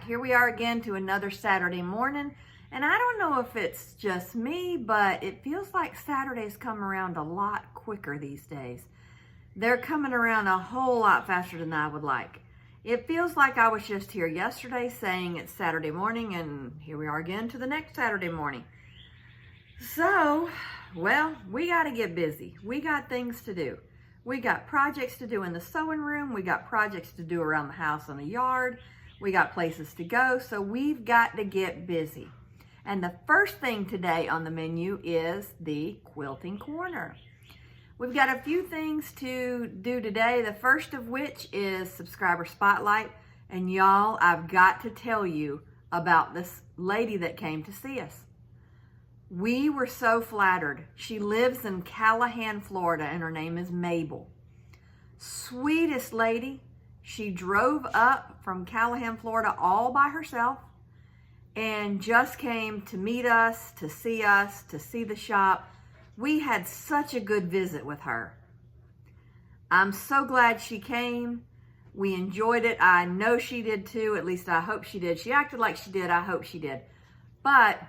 Here we are again to another Saturday morning. And I don't know if it's just me, but it feels like Saturdays come around a lot quicker these days. They're coming around a whole lot faster than I would like. It feels like I was just here yesterday saying it's Saturday morning, and here we are again to the next Saturday morning. So, well, we got to get busy. We got things to do. We got projects to do in the sewing room. We got projects to do around the house and the yard. We got places to go. So we've got to get busy. And the first thing today on the menu is the Quilting Corner. We've got a few things to do today, the first of which is Subscriber Spotlight. And y'all, I've got to tell you about this lady that came to see us. We were so flattered. She lives in Callahan, Florida, and her name is Mabel. Sweetest lady. She drove up from Callahan, Florida all by herself and just came to meet us, to see the shop. We had such a good visit with her. I'm so glad she came. We enjoyed it. I know she did too. At least I hope she did. She acted like she did. I hope she did. But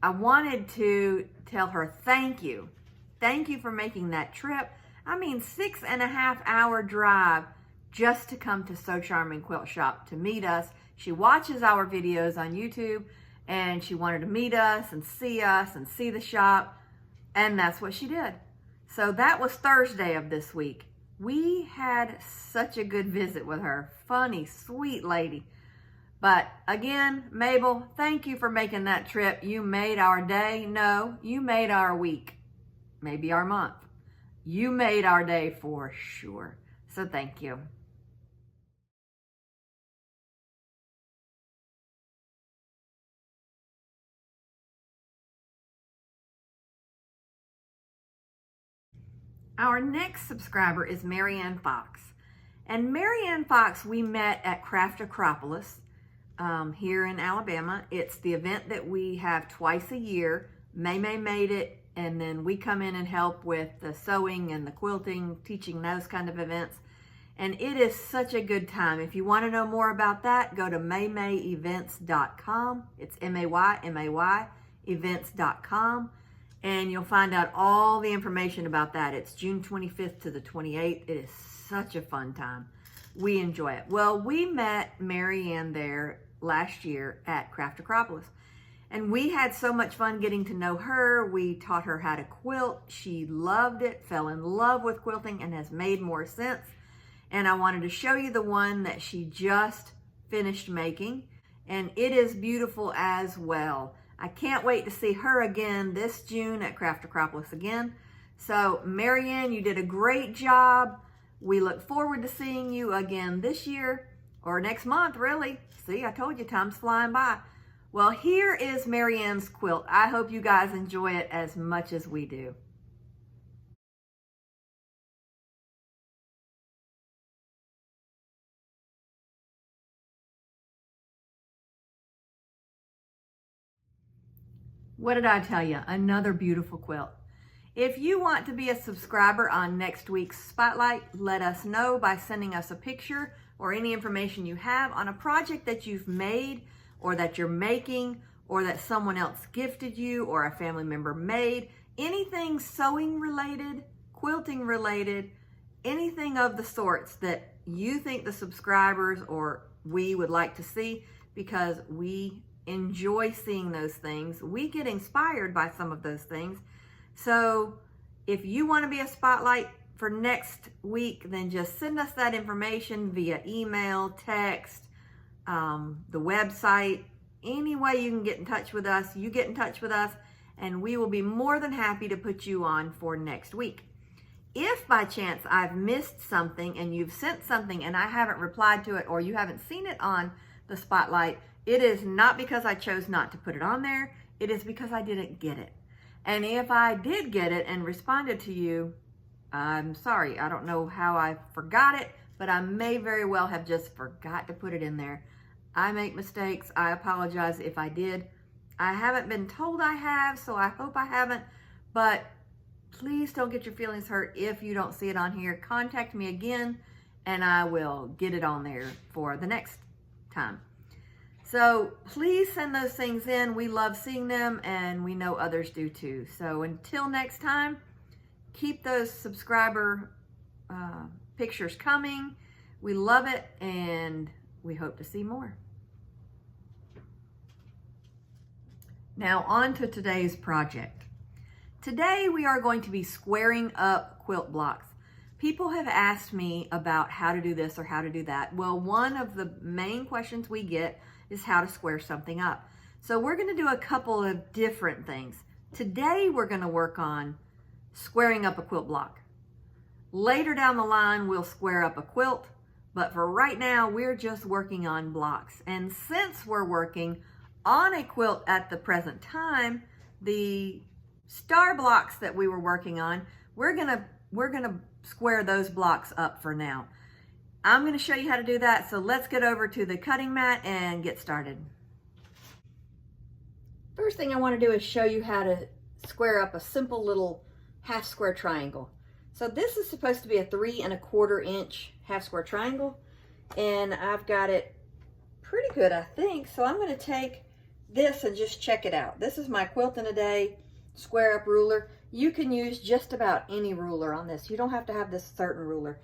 I wanted to tell her thank you. Thank you for making that trip. I mean, 6.5 hour drive just to come to Sew Charming Quilt Shop to meet us. She watches our videos on YouTube and she wanted to meet us and see the shop. And that's what she did. So that was Thursday of this week. We had such a good visit with her. Funny, sweet lady. But again, Mabel, thank you for making that trip. You made our day. No, you made our week. Maybe our month. You made our day for sure. So thank you. Our next subscriber is Marianne Fox. And Marianne Fox, we met at Craft Acropolis here in Alabama. It's the event that we have twice a year. May made it, and then we come in and help with the sewing and the quilting, teaching those kind of events. And it is such a good time. If you want to know more about that, go to maymayevents.com. It's M-A-Y, events.com. And you'll find out all the information about that. It's June 25th to the 28th. It is such a fun time. We enjoy it. Well, we met Marianne there last year at Craft Acropolis. And we had so much fun getting to know her. We taught her how to quilt. She loved it, fell in love with quilting, and has made more since. And I wanted to show you the one that she just finished making. And it is beautiful as well. I can't wait to see her again this June at Craft Acropolis again. So Marianne, you did a great job. We look forward to seeing you again this year or next month, really. See, I told you, time's flying by. Well, here is Marianne's quilt. I hope you guys enjoy it as much as we do. What did I tell you? Another beautiful quilt. If you want to be a subscriber on next week's Spotlight, let us know by sending us a picture or any information you have on a project that you've made or that you're making or that someone else gifted you or a family member made. Anything sewing related, quilting related, anything of the sorts that you think the subscribers or we would like to see, because we enjoy seeing those things. We get inspired by some of those things. So if you want to be a spotlight for next week, then just send us that information via email, text, the website, any way you can get in touch with us. You get in touch with us and we will be more than happy to put you on for next week. If by chance I've missed something and you've sent something and I haven't replied to it, or you haven't seen it on the Spotlight, it is not because I chose not to put it on there. It is because I didn't get it. And if I did get it and responded to you, I'm sorry. I don't know how I forgot it, but I may very well have just forgot to put it in there. I make mistakes. I apologize if I did. I haven't been told I have, so I hope I haven't. But please don't get your feelings hurt if you don't see it on here. Contact me again, and I will get it on there for the next time. So please send those things in. We love seeing them, and we know others do too. So until next time, keep those subscriber pictures coming. We love it, and we hope to see more. Now on to today's project. Today we are going to be squaring up quilt blocks. People have asked me about how to do this or how to do that. Well, one of the main questions we get is how to square something up. So we're going to do a couple of different things. Today we're going to work on squaring up a quilt block. Later down the line we'll square up a quilt, but for right now we're just working on blocks. And since we're working on a quilt at the present time, the star blocks that we were working on, we're gonna square those blocks up for now. I'm gonna show you how to do that, so let's get over to the cutting mat and get started. First thing I want to do is show you how to square up a simple little half square triangle. So this is supposed to be a 3 1/4 inch half square triangle, and I've got it pretty good, I think. So I'm going to take this and just check it out. This is my Quilt in a Day square up ruler. You can use just about any ruler on this. You don't have to have this certain ruler,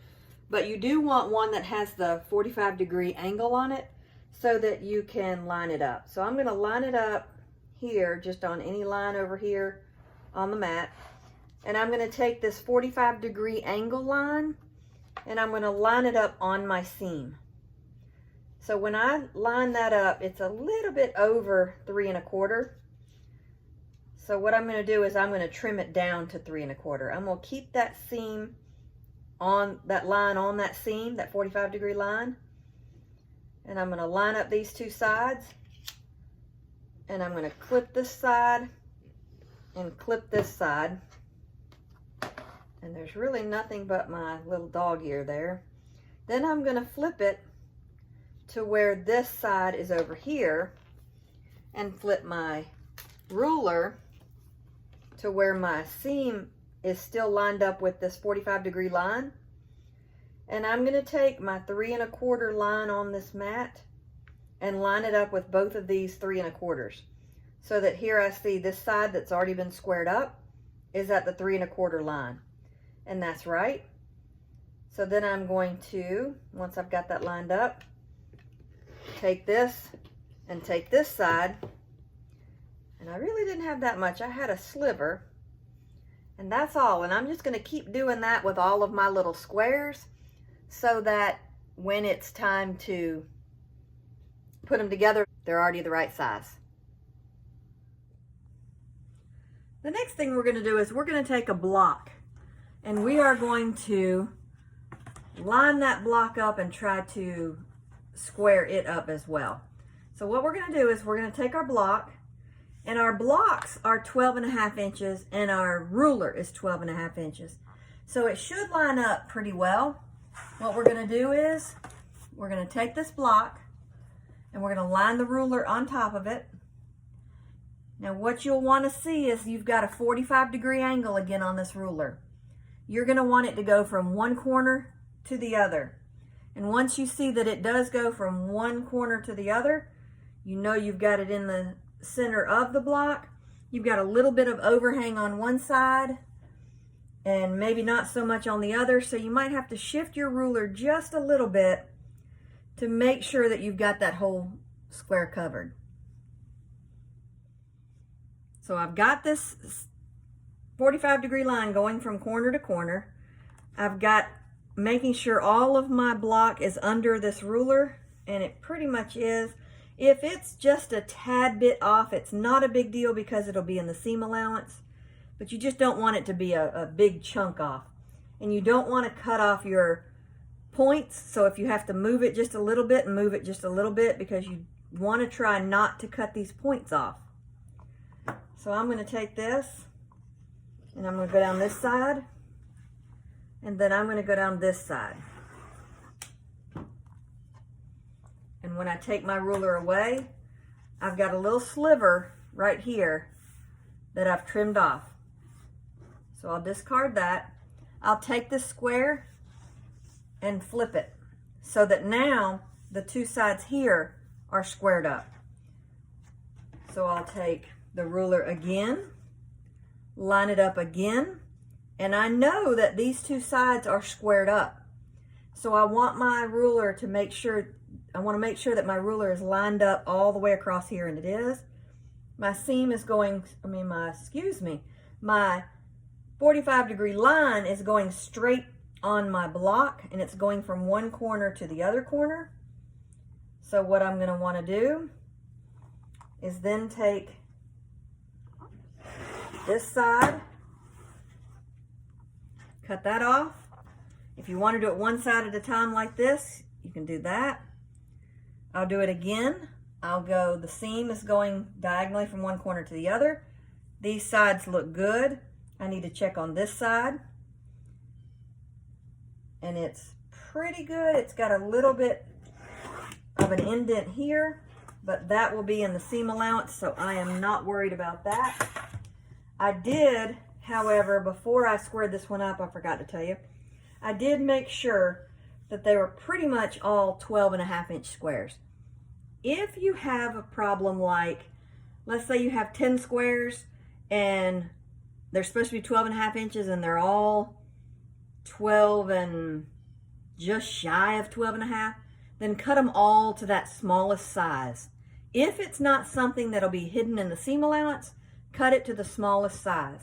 but you do want one that has the 45-degree angle on it so that you can line it up. So I'm going to line it up here, just on any line over here on the mat. And I'm going to take this 45-degree angle line and I'm going to line it up on my seam. So when I line that up, it's a little bit over 3 1/4. So what I'm going to do is I'm going to trim it down to 3 1/4. I'm going to keep that seam on that line on that seam, that 45-degree line. And I'm going to line up these two sides. And I'm going to clip this side and clip this side. And there's really nothing but my little dog ear there. Then I'm going to flip it to where this side is over here and flip my ruler to where my seam is still lined up with this 45-degree line. And I'm going to take my 3 1/4 line on this mat and line it up with both of these 3 1/4, so that here I see this side that's already been squared up is at the 3 1/4 line. And that's right. So then I'm going to, once I've got that lined up, take this and take this side. And I really didn't have that much. I had a sliver. And that's all. And I'm just going to keep doing that with all of my little squares so that when it's time to put them together, they're already the right size. The next thing we're going to do is we're going to take a block. And we are going to line that block up and try to square it up as well. So what we're going to do is we're going to take our block, and our blocks are 12 1/2 inches and our ruler is 12 1/2 inches. So it should line up pretty well. What we're going to do is we're going to take this block and we're going to line the ruler on top of it. Now what you'll want to see is you've got a 45-degree angle again on this ruler. You're going to want it to go from one corner to the other. And once you see that it does go from one corner to the other, you know you've got it in the center of the block. You've got a little bit of overhang on one side and maybe not so much on the other. So you might have to shift your ruler just a little bit to make sure that you've got that whole square covered. So I've got this 45-degree line going from corner to corner. I've got making sure all of my block is under this ruler, and it pretty much is. If it's just a tad bit off, it's not a big deal because it'll be in the seam allowance, but you just don't want it to be a big chunk off. And you don't want to cut off your points, so if you have to move it just a little bit, move it just a little bit, because you want to try not to cut these points off. So I'm going to take this and I'm going to go down this side, and then I'm going to go down this side. And when I take my ruler away, I've got a little sliver right here that I've trimmed off. So I'll discard that. I'll take this square and flip it so that now the two sides here are squared up. So I'll take the ruler again, line it up again, and I know that these two sides are squared up. So I want my ruler to make sure, I want to make sure that my ruler is lined up all the way across here, and it is. My seam is going, my 45-degree line is going straight on my block, and it's going from one corner to the other corner. So what I'm going to want to do is then take this side, cut that off. If you want to do it one side at a time like this, you can do that. I'll do it again. I'll go, the seam is going diagonally from one corner to the other. These sides look good. I need to check on this side. And it's pretty good. It's got a little bit of an indent here, but that will be in the seam allowance, so I am not worried about that. I did, however, before I squared this one up, I forgot to tell you, I did make sure that they were pretty much all 12.5-inch squares. If you have a problem like, let's say you have 10 squares and they're supposed to be 12.5 inches and they're all 12 and just shy of 12.5, then cut them all to that smallest size. If it's not something that'll be hidden in the seam allowance, cut it to the smallest size.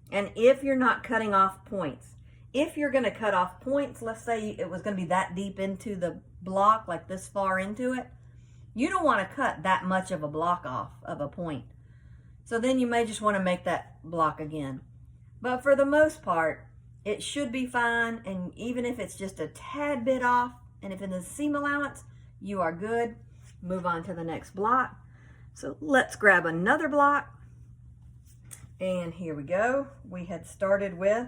And if you're not cutting off points, if you're going to cut off points, let's say it was going to be that deep into the block, like this far into it, you don't want to cut that much of a block off of a point. So then you may just want to make that block again. But for the most part, it should be fine. And even if it's just a tad bit off, and if it is seam allowance, you are good. Move on to the next block. So let's grab another block. And here we go. We had started with,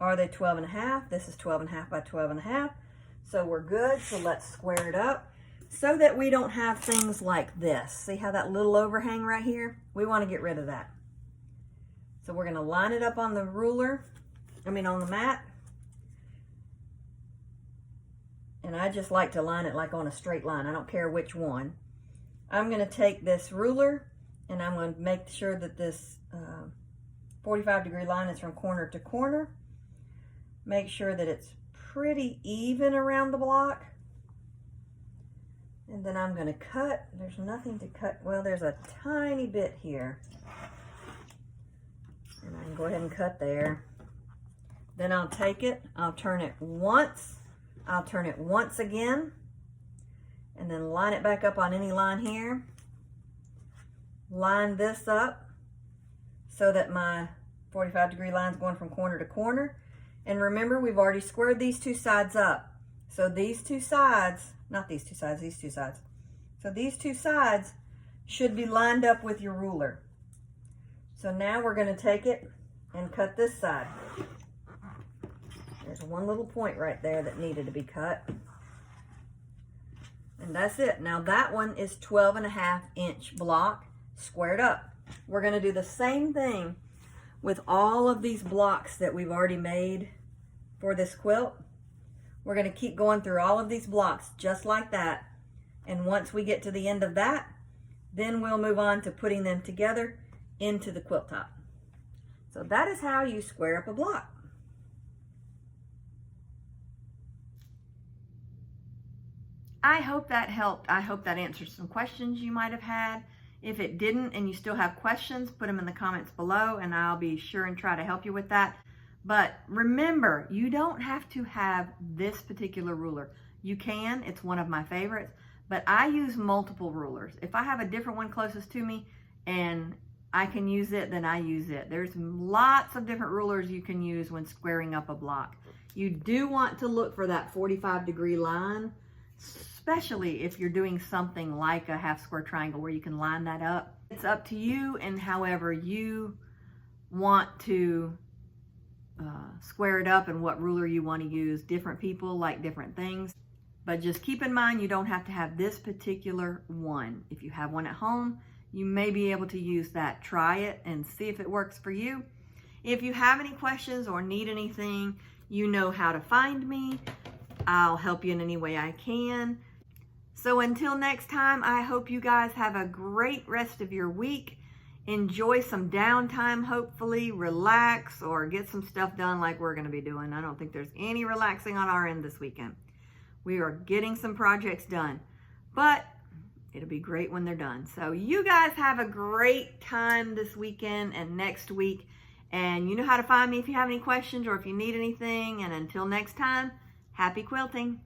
are they 12.5? This is 12.5 by 12.5. So we're good. So let's square it up so that we don't have things like this. See how that little overhang right here? We want to get rid of that. So we're going to line it up on the ruler, on the mat. And I just like to line it like on a straight line. I don't care which one. I'm going to take this ruler and I'm going to make sure that this 45-degree line is from corner to corner. Make sure that it's pretty even around the block. And then I'm going to cut. There's nothing to cut. Well, there's a tiny bit here. And I can go ahead and cut there. Then I'll take it. I'll turn it once. I'll turn it once again. And then line it back up on any line here. Line this up so that my 45-degree line is going from corner to corner. And remember, we've already squared these two sides up. So these two sides, not these two sides, these two sides. So these two sides should be lined up with your ruler. So now we're going to take it and cut this side. There's one little point right there that needed to be cut. And that's it. Now that one is 12.5-inch block squared up. We're going to do the same thing with all of these blocks that we've already made for this quilt. We're going to keep going through all of these blocks just like that. And once we get to the end of that, then we'll move on to putting them together into the quilt top. So that is how you square up a block. I hope that helped. I hope that answered some questions you might have had. If it didn't and you still have questions, put them in the comments below and I'll be sure and try to help you with that. But remember, you don't have to have this particular ruler. You can, it's one of my favorites, but I use multiple rulers. If I have a different one closest to me and I can use it, then I use it. There's lots of different rulers you can use when squaring up a block. You do want to look for that 45-degree line, especially if you're doing something like a half square triangle where you can line that up. It's up to you and however you want to square it up and what ruler you want to use. Different people like different things, but just keep in mind you don't have to have this particular one. If you have one at home, you may be able to use that. Try it and see if it works for you. If you have any questions or need anything, you know how to find me. I'll help you in any way I can. So until next time, I hope you guys have a great rest of your week. Enjoy some downtime, hopefully, relax, or get some stuff done like we're going to be doing. I don't think there's any relaxing on our end this weekend. We are getting some projects done, but it'll be great when they're done. So you guys have a great time this weekend and next week. And you know how to find me if you have any questions or if you need anything. And until next time, happy quilting.